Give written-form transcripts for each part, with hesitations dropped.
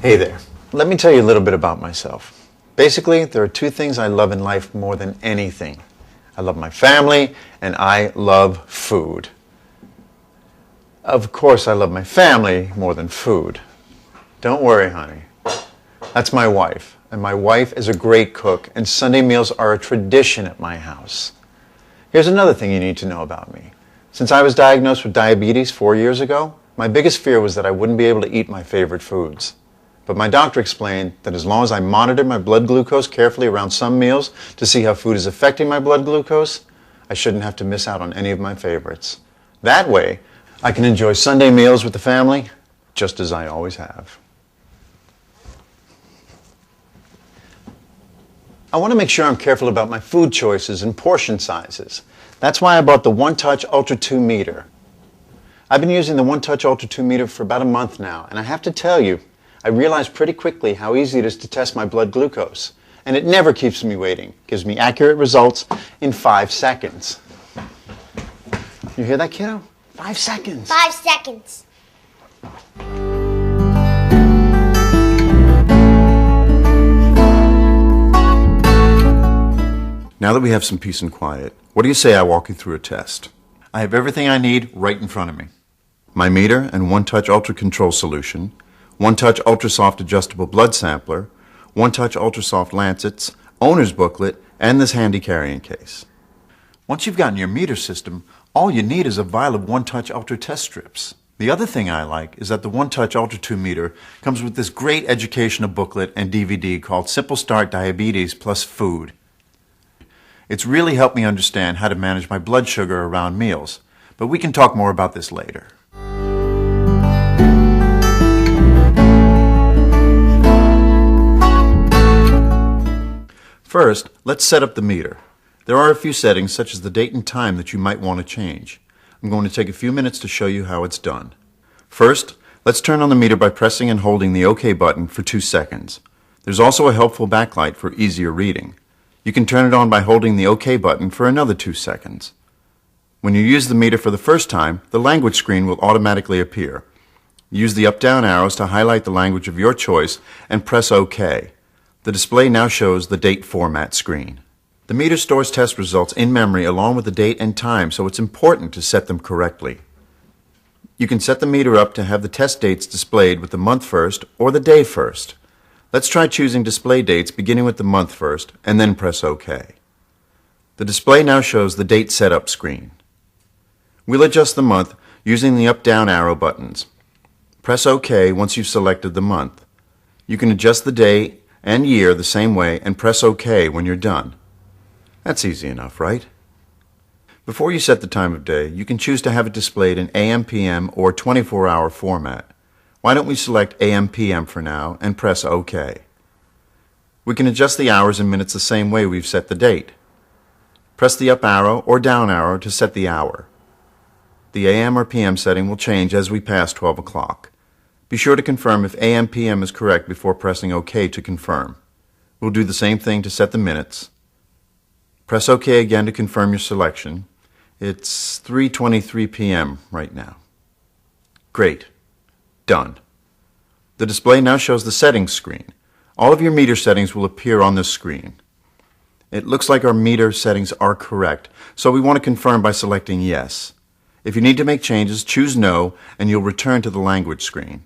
Hey there. Let me tell you a little bit about myself. Basically, there are two things I love in life more than anything. I love my family, and I love food. Of course, I love my family more than food. Don't worry, honey. That's my wife, and my wife is a great cook, and Sunday meals are a tradition at my house. Here's another thing you need to know about me. Since I was diagnosed with diabetes 4 years ago, my biggest fear was that I wouldn't be able to eat my favorite foods. But my doctor explained that as long as I monitor my blood glucose carefully around some meals to see how food is affecting my blood glucose, I shouldn't have to miss out on any of my favorites. That way, I can enjoy Sunday meals with the family just as I always have. I want to make sure I'm careful about my food choices and portion sizes. That's why I bought the OneTouch Ultra 2 meter. I've been using the OneTouch Ultra 2 meter for about a month now, and I have to tell you, I realized pretty quickly how easy it is to test my blood glucose. And it never keeps me waiting. It gives me accurate results in 5 seconds. You hear that, kiddo? 5 seconds. 5 seconds. Now that we have some peace and quiet, what do you say I walk you through a test? I have everything I need right in front of me. My meter and OneTouch Ultra Control Solution, OneTouch Ultra Soft Adjustable Blood Sampler, OneTouch Ultra Soft Lancets, owner's booklet, and this handy carrying case. Once you've gotten your meter system, all you need is a vial of OneTouch Ultra test strips. The other thing I like is that the OneTouch Ultra 2 meter comes with this great educational booklet and DVD called Simple Start Diabetes Plus Food. It's really helped me understand how to manage my blood sugar around meals, but we can talk more about this later. First, let's set up the meter. There are a few settings, such as the date and time, that you might want to change. I'm going to take a few minutes to show you how it's done. First, let's turn on the meter by pressing and holding the OK button for 2 seconds. There's also a helpful backlight for easier reading. You can turn it on by holding the OK button for another 2 seconds. When you use the meter for the first time, the language screen will automatically appear. Use the up-down arrows to highlight the language of your choice and press OK. The display now shows the date format screen. The meter stores test results in memory along with the date and time, so it's important to set them correctly. You can set the meter up to have the test dates displayed with the month first or the day first. Let's try choosing display dates beginning with the month first and then press OK. The display now shows the date setup screen. We'll adjust the month using the up-down arrow buttons. Press OK once you've selected the month. You can adjust the day and year the same way and press OK when you're done. That's easy enough, right? Before you set the time of day, you can choose to have it displayed in AM, PM, or 24-hour format. Why don't we select AM, PM for now and press OK. We can adjust the hours and minutes the same way we've set the date. Press the up arrow or down arrow to set the hour. The AM or PM setting will change as we pass 12 o'clock. Be sure to confirm if AM PM is correct before pressing OK to confirm. We'll do the same thing to set the minutes. Press OK again to confirm your selection. It's 3:23 p.m. right now. Great. Done. The display now shows the settings screen. All of your meter settings will appear on this screen. It looks like our meter settings are correct, so we want to confirm by selecting Yes. If you need to make changes, choose No, and you'll return to the language screen.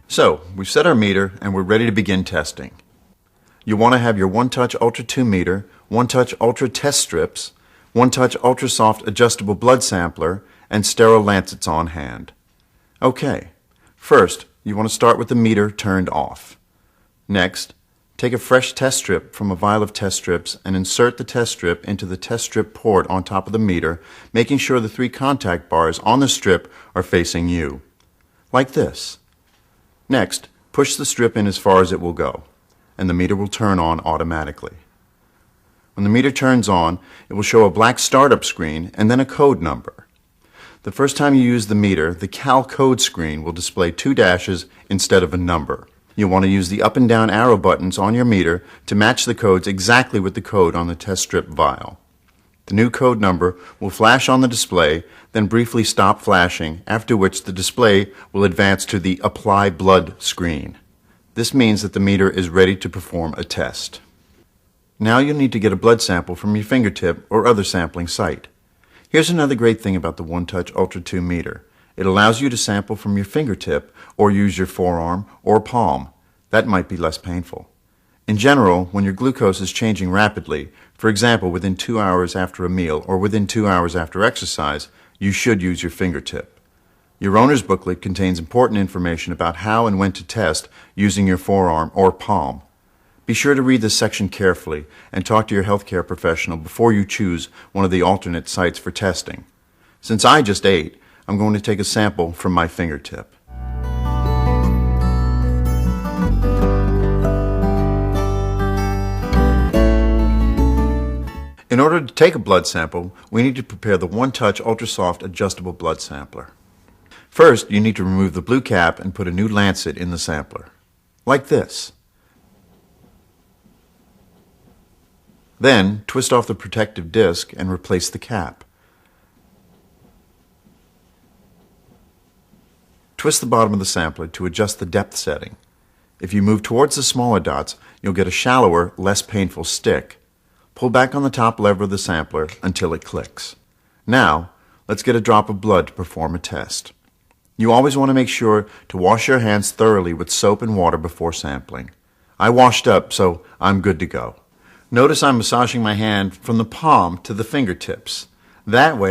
So, we've set our meter and we're ready to begin testing. You want to have your OneTouch Ultra 2 meter, OneTouch Ultra test strips, OneTouch Ultra Soft Adjustable Blood Sampler, and sterile lancets on hand. Okay, first you want to start with the meter turned off. Next, take a fresh test strip from a vial of test strips and insert the test strip into the test strip port on top of the meter, making sure the 3 contact bars on the strip are facing you. Like this. Next, push the strip in as far as it will go, and the meter will turn on automatically. When the meter turns on, it will show a black startup screen and then a code number. The first time you use the meter, the Cal code screen will display 2 dashes instead of a number. You'll want to use the up and down arrow buttons on your meter to match the codes exactly with the code on the test strip vial. The new code number will flash on the display, then briefly stop flashing, after which the display will advance to the Apply Blood screen. This means that the meter is ready to perform a test. Now you'll need to get a blood sample from your fingertip or other sampling site. Here's another great thing about the OneTouch Ultra 2 meter. It allows you to sample from your fingertip or use your forearm or palm. That might be less painful. In general, when your glucose is changing rapidly, for example within 2 hours after a meal or within 2 hours after exercise, you should use your fingertip. Your owner's booklet contains important information about how and when to test using your forearm or palm. Be sure to read this section carefully and talk to your healthcare professional before you choose one of the alternate sites for testing. Since I just ate, I'm going to take a sample from my fingertip. In order to take a blood sample, we need to prepare the OneTouch Ultra Soft Adjustable Blood Sampler. First, you need to remove the blue cap and put a new lancet in the sampler, like this. Then, twist off the protective disc and replace the cap. Twist the bottom of the sampler to adjust the depth setting. If you move towards the smaller dots, you'll get a shallower, less painful stick. Pull back on the top lever of the sampler until it clicks. Now, let's get a drop of blood to perform a test. You always want to make sure to wash your hands thoroughly with soap and water before sampling. I washed up, so I'm good to go. Notice I'm massaging my hand from the palm to the fingertips. That way,